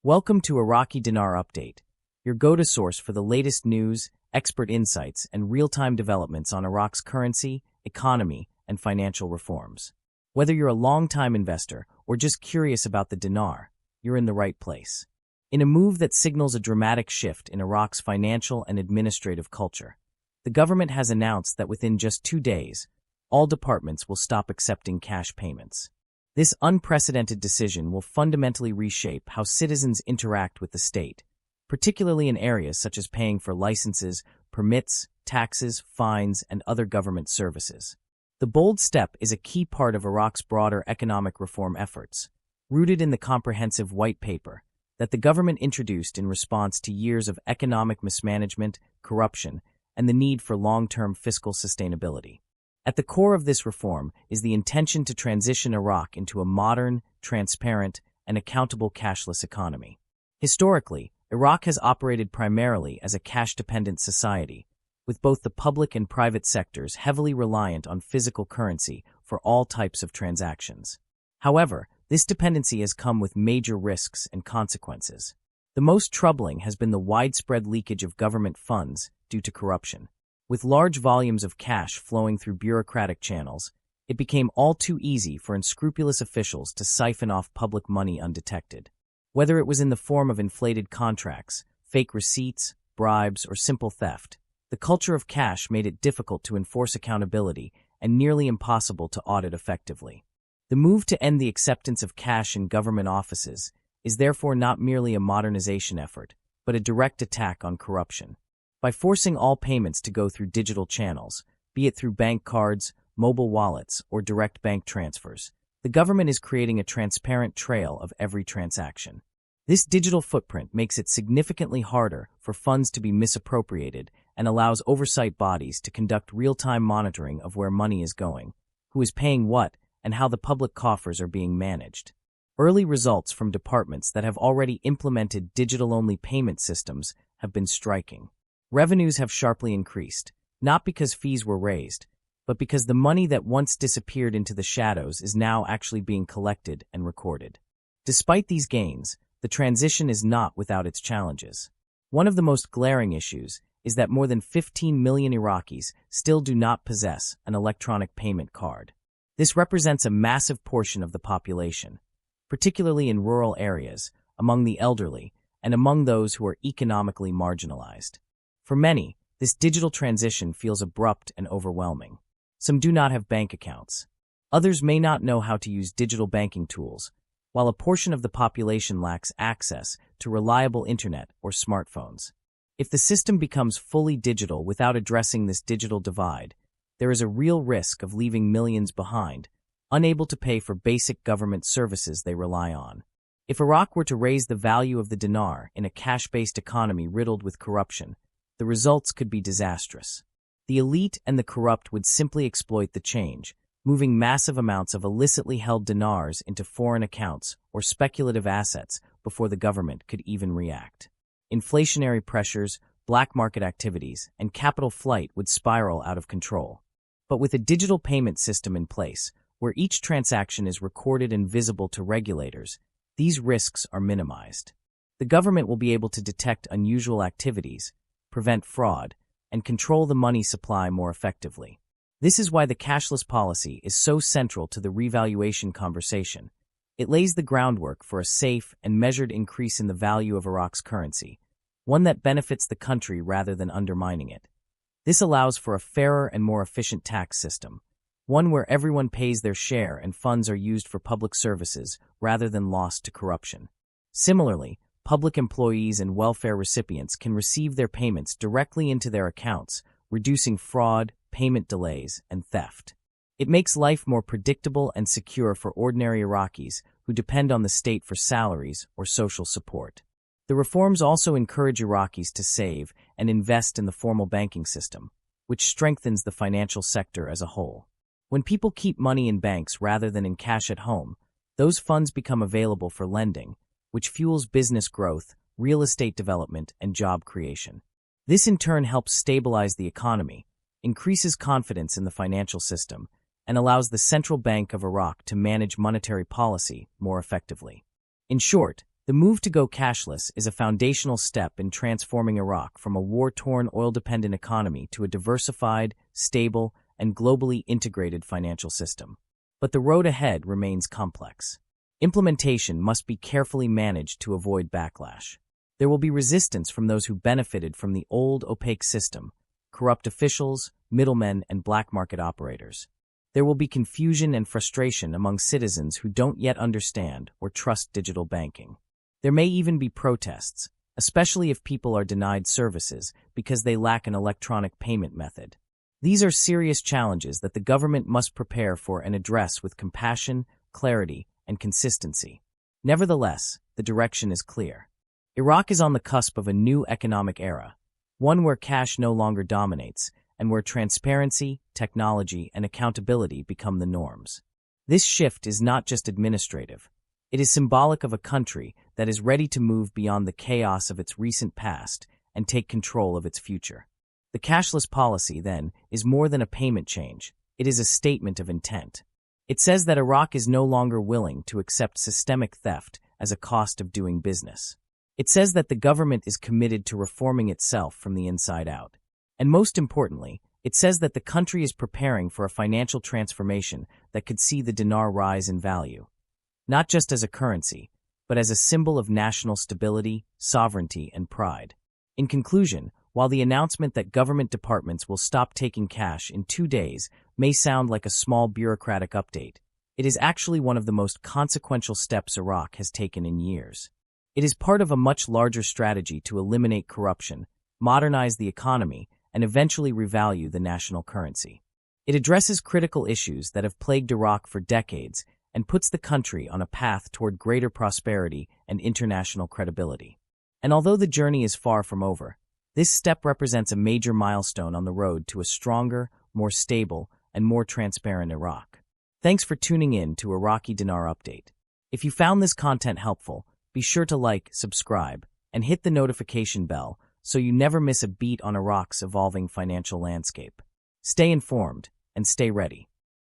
Welcome to Iraqi Dinar Update, your go-to source for the latest news, expert insights, and real-time developments on Iraq's currency, economy, and financial reforms. Whether you're a long-time investor or just curious about the dinar, you're in the right place. In a move that signals a dramatic shift in Iraq's financial and administrative culture, the government has announced that within just 2 days, all departments will stop accepting cash payments. This unprecedented decision will fundamentally reshape how citizens interact with the state, particularly in areas such as paying for licenses, permits, taxes, fines, and other government services. The bold step is a key part of Iraq's broader economic reform efforts, rooted in the comprehensive white paper that the government introduced in response to years of economic mismanagement, corruption, and the need for long-term fiscal sustainability. At the core of this reform is the intention to transition Iraq into a modern, transparent, and accountable cashless economy. Historically, Iraq has operated primarily as a cash-dependent society, with both the public and private sectors heavily reliant on physical currency for all types of transactions. However, this dependency has come with major risks and consequences. The most troubling has been the widespread leakage of government funds due to corruption. With large volumes of cash flowing through bureaucratic channels, it became all too easy for unscrupulous officials to siphon off public money undetected. Whether it was in the form of inflated contracts, fake receipts, bribes, or simple theft, the culture of cash made it difficult to enforce accountability and nearly impossible to audit effectively. The move to end the acceptance of cash in government offices is therefore not merely a modernization effort, but a direct attack on corruption. By forcing all payments to go through digital channels, be it through bank cards, mobile wallets, or direct bank transfers, the government is creating a transparent trail of every transaction. This digital footprint makes it significantly harder for funds to be misappropriated and allows oversight bodies to conduct real-time monitoring of where money is going, who is paying what, and how the public coffers are being managed. Early results from departments that have already implemented digital-only payment systems have been striking. Revenues have sharply increased, not because fees were raised, but because the money that once disappeared into the shadows is now actually being collected and recorded. Despite these gains, the transition is not without its challenges. One of the most glaring issues is that more than 15 million Iraqis still do not possess an electronic payment card. This represents a massive portion of the population, particularly in rural areas, among the elderly, and among those who are economically marginalized. For many, this digital transition feels abrupt and overwhelming. Some do not have bank accounts. Others may not know how to use digital banking tools, while a portion of the population lacks access to reliable internet or smartphones. If the system becomes fully digital without addressing this digital divide, there is a real risk of leaving millions behind, unable to pay for basic government services they rely on. If Iraq were to raise the value of the dinar in a cash-based economy riddled with corruption, the results could be disastrous. The elite and the corrupt would simply exploit the change, moving massive amounts of illicitly held dinars into foreign accounts or speculative assets before the government could even react. Inflationary pressures, black market activities, and capital flight would spiral out of control. But with a digital payment system in place, where each transaction is recorded and visible to regulators, these risks are minimized. The government will be able to detect unusual activities, prevent fraud, and control the money supply more effectively. This is why the cashless policy is so central to the revaluation conversation. It lays the groundwork for a safe and measured increase in the value of Iraq's currency, one that benefits the country rather than undermining it. This allows for a fairer and more efficient tax system, one where everyone pays their share and funds are used for public services rather than lost to corruption. Similarly, public employees and welfare recipients can receive their payments directly into their accounts, reducing fraud, payment delays, and theft. It makes life more predictable and secure for ordinary Iraqis who depend on the state for salaries or social support. The reforms also encourage Iraqis to save and invest in the formal banking system, which strengthens the financial sector as a whole. When people keep money in banks rather than in cash at home, those funds become available for lending, which fuels business growth, real estate development, and job creation. This in turn helps stabilize the economy, increases confidence in the financial system, and allows the Central Bank of Iraq to manage monetary policy more effectively. In short, The move to go cashless is a foundational step in transforming Iraq from a war-torn, oil-dependent economy to a diversified, stable, and globally integrated financial system. But the road ahead remains complex. Implementation must be carefully managed to avoid backlash. There will be resistance from those who benefited from the old, opaque system, corrupt officials, middlemen, and black market operators. There will be confusion and frustration among citizens who don't yet understand or trust digital banking. There may even be protests, especially if people are denied services because they lack an electronic payment method. These are serious challenges that the government must prepare for and address with compassion, clarity, and consistency. Nevertheless, the direction is clear. Iraq is on the cusp of a new economic era, one where cash no longer dominates, and where transparency, technology, and accountability become the norms. This shift is not just administrative. It is symbolic of a country that is ready to move beyond the chaos of its recent past and take control of its future. The cashless policy, then, is more than a payment change. It is a statement of intent. It says that Iraq is no longer willing to accept systemic theft as a cost of doing business. It says that the government is committed to reforming itself from the inside out. And most importantly, it says that the country is preparing for a financial transformation that could see the dinar rise in value, not just as a currency, but as a symbol of national stability, sovereignty, and pride. In conclusion, while the announcement that government departments will stop taking cash in 2 days may sound like a small bureaucratic update, it is actually one of the most consequential steps Iraq has taken in years. It is part of a much larger strategy to eliminate corruption, modernize the economy, and eventually revalue the national currency. It addresses critical issues that have plagued Iraq for decades and puts the country on a path toward greater prosperity and international credibility. And although the journey is far from over, this step represents a major milestone on the road to a stronger, more stable, and more transparent Iraq. Thanks for tuning in to Iraqi Dinar Update. If you found this content helpful, be sure to like, subscribe, and hit the notification bell so you never miss a beat on Iraq's evolving financial landscape. Stay informed and stay ready.